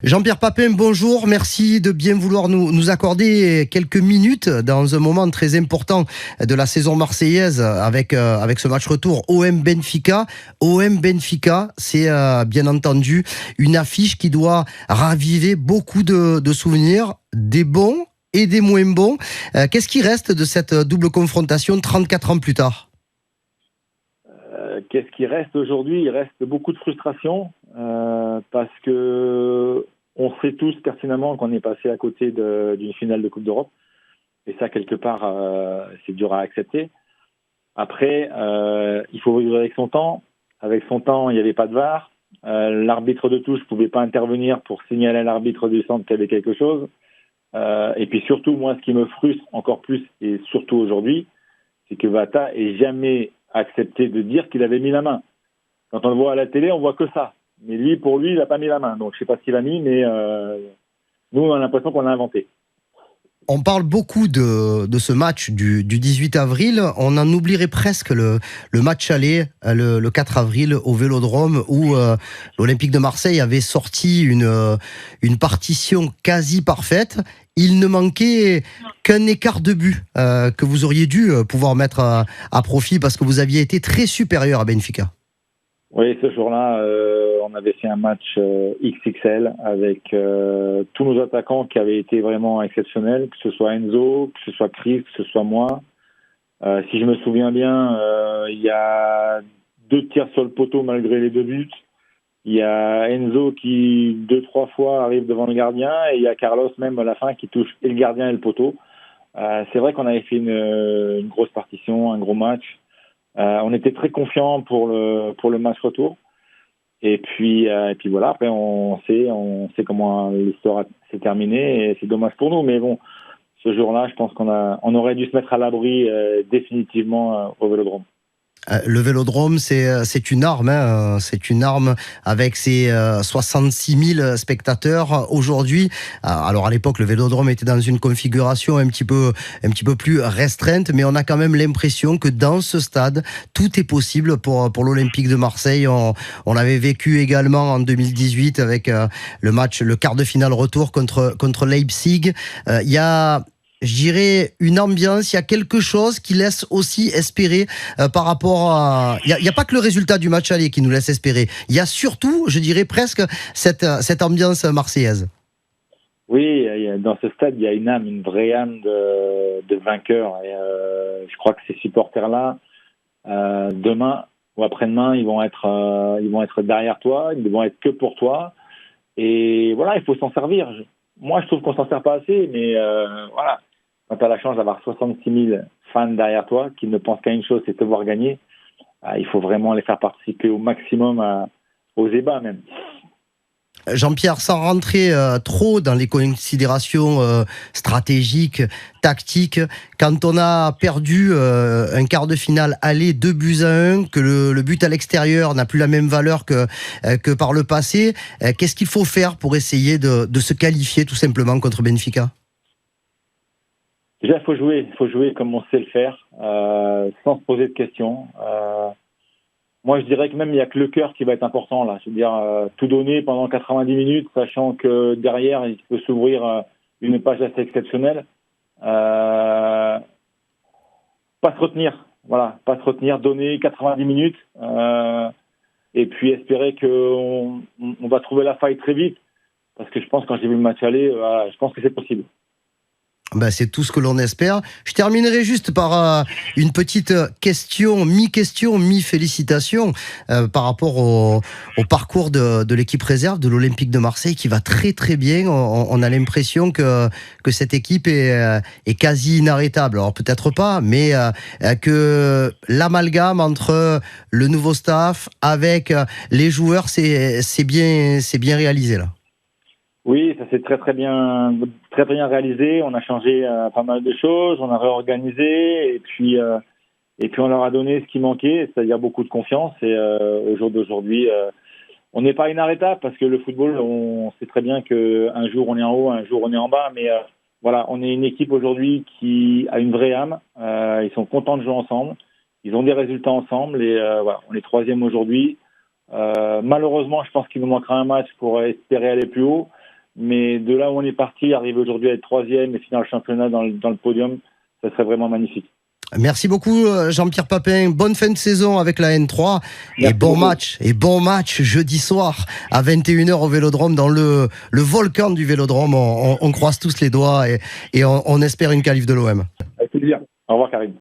Jean-Pierre Papin, bonjour. Merci de bien vouloir nous accorder quelques minutes dans un moment très important de la saison marseillaise avec ce match retour OM Benfica. OM Benfica, c'est bien entendu une affiche qui doit raviver beaucoup de souvenirs, des bons et des moins bons. Qu'est-ce qui reste de cette double confrontation 34 ans plus tard? Qu'est-ce qui reste aujourd'hui? Il reste beaucoup de frustration parce que on sait tous pertinemment qu'on est passé à côté d'une finale de Coupe d'Europe. Et ça, quelque part, c'est dur à accepter. Après, il faut vivre avec son temps. Avec son temps, il n'y avait pas de VAR. L'arbitre de touche ne pouvait pas intervenir pour signaler à l'arbitre du centre qu'il y avait quelque chose. Et puis surtout, moi, ce qui me frustre encore plus, et surtout aujourd'hui, c'est que Vata ait jamais accepté de dire qu'il avait mis la main. Quand on le voit à la télé, on voit que ça. Mais lui, pour lui, il n'a pas mis la main. Donc, je ne sais pas ce qu'il a mis, mais nous, on a l'impression qu'on l'a inventé. On parle beaucoup de ce match du 18 avril. On en oublierait presque le match aller, le 4 avril, au Vélodrome, où l'Olympique de Marseille avait sorti une partition quasi parfaite. Il ne manquait qu'un écart de but que vous auriez dû pouvoir mettre à profit parce que vous aviez été très supérieur à Benfica. Oui, ce jour-là, on avait fait un match XXL avec tous nos attaquants qui avaient été vraiment exceptionnels, que ce soit Enzo, que ce soit Chris, que ce soit moi. Si je me souviens bien, il y a 2 tirs sur le poteau malgré les 2 buts. Il y a Enzo qui 2-3 fois arrive devant le gardien et il y a Carlos même à la fin qui touche et le gardien et le poteau. C'est vrai qu'on avait fait une grosse partition, un gros match. On était très confiants pour le match retour. Et puis voilà. Après, on sait comment l'histoire s'est terminée et c'est dommage pour nous. Mais bon, ce jour-là, je pense on aurait dû se mettre à l'abri définitivement au Vélodrome. Le Vélodrome, c'est une arme, hein. C'est une arme avec ses 66 000 spectateurs aujourd'hui. Alors à l'époque, le Vélodrome était dans une configuration un petit peu plus restreinte, mais on a quand même l'impression que dans ce stade, tout est possible pour l'Olympique de Marseille. On l'avait vécu également en 2018 avec le quart de finale retour contre Leipzig. Il y a, je dirais, une ambiance, il y a quelque chose qui laisse aussi espérer par rapport à... Il y a pas que le résultat du match aller qui nous laisse espérer. Il y a surtout, je dirais presque, cette ambiance marseillaise. Oui, dans ce stade, il y a une âme, une vraie âme de vainqueur. Et je crois que ces supporters-là, demain ou après-demain, ils vont être derrière toi, ils vont être que pour toi. Et voilà, il faut s'en servir. Moi, je trouve qu'on s'en sert pas assez, mais voilà. Quand tu as la chance d'avoir 66 000 fans derrière toi qui ne pensent qu'à une chose, c'est te voir gagner, il faut vraiment les faire participer au maximum aux ébats même. Jean-Pierre, sans rentrer trop dans les considérations stratégiques, tactiques, quand on a perdu un quart de finale aller 2-1, que le but à l'extérieur n'a plus la même valeur que par le passé, qu'est-ce qu'il faut faire pour essayer de se qualifier tout simplement contre Benfica? Déjà, il faut jouer comme on sait le faire, sans se poser de questions. Moi, je dirais que même il n'y a que le cœur qui va être important là. Je veux dire, tout donner pendant 90 minutes, sachant que derrière, il peut s'ouvrir une page assez exceptionnelle. Pas se retenir, voilà, pas se retenir, donner 90 minutes et puis espérer qu'on va trouver la faille très vite. Parce que je pense, quand j'ai vu le match aller, je pense que c'est possible. Ben, c'est tout ce que l'on espère. Je terminerai juste par une petite question, mi-félicitation par rapport au parcours de l'équipe réserve de l'Olympique de Marseille qui va très très bien. On a l'impression que cette équipe est quasi inarrêtable. Alors peut-être pas, mais que l'amalgame entre le nouveau staff avec les joueurs, c'est bien réalisé là. Oui, ça s'est très bien réalisé. On a changé pas mal de choses, on a réorganisé et puis on leur a donné ce qui manquait, c'est-à-dire beaucoup de confiance. Et au jour d'aujourd'hui, on n'est pas inarrêtable parce que le football, on sait très bien que un jour on est en haut, un jour on est en bas. Mais voilà, on est une équipe aujourd'hui qui a une vraie âme. Ils sont contents de jouer ensemble, ils ont des résultats ensemble et voilà, on est 3e aujourd'hui. Malheureusement, je pense qu'il nous manquera un match pour espérer aller plus haut. Mais de là où on est parti, arriver aujourd'hui à être 3e et finir le championnat dans le podium, ça serait vraiment magnifique. Merci beaucoup Jean-Pierre Papin, bonne fin de saison avec la N3 Merci et bon beaucoup. match jeudi soir à 21h au Vélodrome dans le volcan du Vélodrome. On croise tous les doigts et on espère une qualif de l'OM. Avec plaisir. Au revoir Karim.